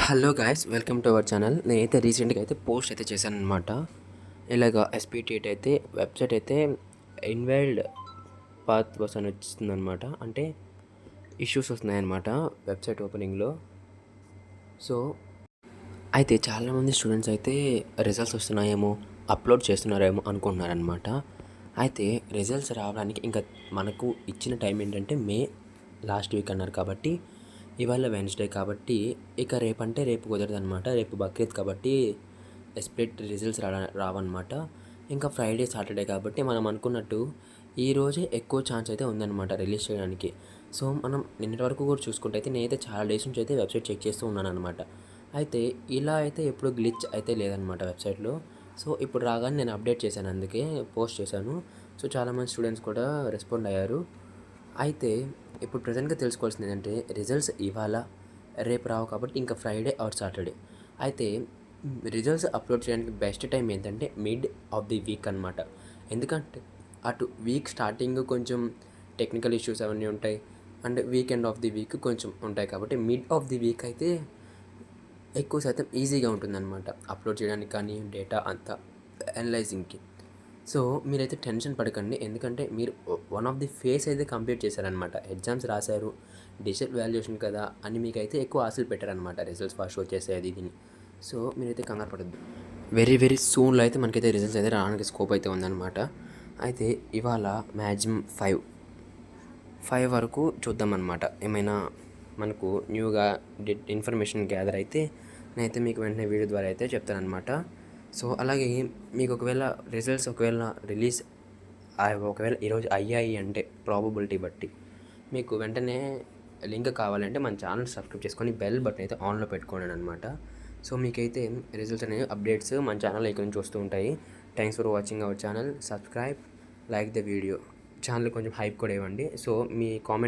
Hello guys, welcome to our channel. నేనైతే రీసెంట్గా అయితే పోస్ట్ అయితే చేశాను అనమాట. ఇలాగ ఎస్పీటీ అయితే వెబ్సైట్ అయితే ఇన్వాల్డ్ పాత్ బస్ అని వచ్చిందనమాట. అంటే ఇష్యూస్ వస్తున్నాయన్నమాట వెబ్సైట్ ఓపెనింగ్లో. సో అయితే చాలామంది స్టూడెంట్స్ అయితే రిజల్ట్స్ వస్తున్నాయేమో, అప్లోడ్ చేస్తున్నారేమో అనుకుంటున్నారనమాట. అయితే రిజల్ట్స్ రావడానికి ఇంకా మనకు ఇచ్చిన టైం ఏంటంటే మే లాస్ట్ వీక్ అన్నారు. కాబట్టి ఇవాళ వెన్స్డే కాబట్టి ఇక రేపంటే రేపు కుదరదనమాట. రేపు బక్రీద్ కాబట్టి స్ప్లిట్ రిజల్ట్స్ రావన్నమాట. ఇంకా ఫ్రైడే సాటర్డే కాబట్టి మనం అనుకున్నట్టు ఈరోజే ఎక్కువ ఛాన్స్ అయితే ఉందన్నమాట రిలీజ్ చేయడానికి. సో మనం నిన్నటి వరకు కూడా చూసుకుంటే అయితే నేనైతే చాలా డేస్ నుంచి అయితే వెబ్సైట్ చెక్ చేస్తూ ఉన్నాను అనమాట. అయితే ఇలా అయితే ఎప్పుడు గ్లిచ్ అయితే లేదనమాట వెబ్సైట్లో. సో ఇప్పుడు రాగానే నేను అప్డేట్ చేశాను, అందుకే పోస్ట్ చేశాను. సో చాలామంది స్టూడెంట్స్ కూడా రెస్పాండ్ అయ్యారు. అయితే ఇప్పుడు ప్రజెంట్గా తెలుసుకోవాల్సింది ఏంటంటే రిజల్ట్స్ ఇవాళ రేపు రావు కాబట్టి ఇంకా ఫ్రైడే ఆర్ సాటర్డే. అయితే రిజల్ట్స్ అప్లోడ్ చేయడానికి బెస్ట్ టైం ఏంటంటే మిడ్ ఆఫ్ ది వీక్ అనమాట. ఎందుకంటే అటు వీక్ స్టార్టింగ్ కొంచెం టెక్నికల్ ఇష్యూస్ అవన్నీ ఉంటాయి, and weekend of the week కొంచెం ఉంటాయి. కాబట్టి మిడ్ ఆఫ్ ది వీక్ అయితే ఎక్కువ శాతం ఈజీగా ఉంటుందన్నమాట అప్లోడ్ చేయడానికి కానీ డేటా అంతా అనలైజింగ్కి. సో మీరైతే టెన్షన్ పడకండి, ఎందుకంటే మీరు వన్ ఆఫ్ ది ఫేస్ అయితే కంప్లీట్ చేశారనమాట. ఎగ్జామ్స్ రాశారు, డిజిటల్ వాల్యుయేషన్ కదా అని మీకైతే ఎక్కువ ఆశలు పెట్టారనమాట రిజల్ట్స్ ఫాస్ట్ వచ్చేసాయి అది దీన్ని. సో మీరైతే కంగారు పడద్దు. వెరీ వెరీ సూన్లో అయితే మనకైతే రిజల్ట్స్ అయితే రావడానికి స్కోప్ అయితే ఉందన్నమాట. అయితే ఇవాళ మ్యాక్సిమం 5 వరకు చూద్దామన్నమాట. ఏమైనా మనకు న్యూగా ఇన్ఫర్మేషన్ గ్యాదర్ అయితే నేనైతే మీకు వెంటనే వీడియో ద్వారా అయితే చెప్తానమాట. సో అలాగే మీకు ఒకవేళ రిజల్ట్స్ రిలీజ్ ఒకవేళ ఈరోజు అయ్యాయి అంటే ప్రాబబిలిటీ బట్టి మీకు వెంటనే లింక్ కావాలంటే మన ఛానల్ సబ్స్క్రైబ్ చేసుకొని బెల్ బటన్ అయితే ఆన్లో పెట్టుకోండి అనమాట. సో మీకైతే రిజల్ట్స్ అనేవి అప్డేట్స్ మన ఛానల్ ఇక్కడ నుంచి వస్తూ ఉంటాయి. Thanks for watching our channel. Subscribe, like the video. Channel కొంచెం హైప్ కూడా ఇవ్వండి. సో మీ కామెంట్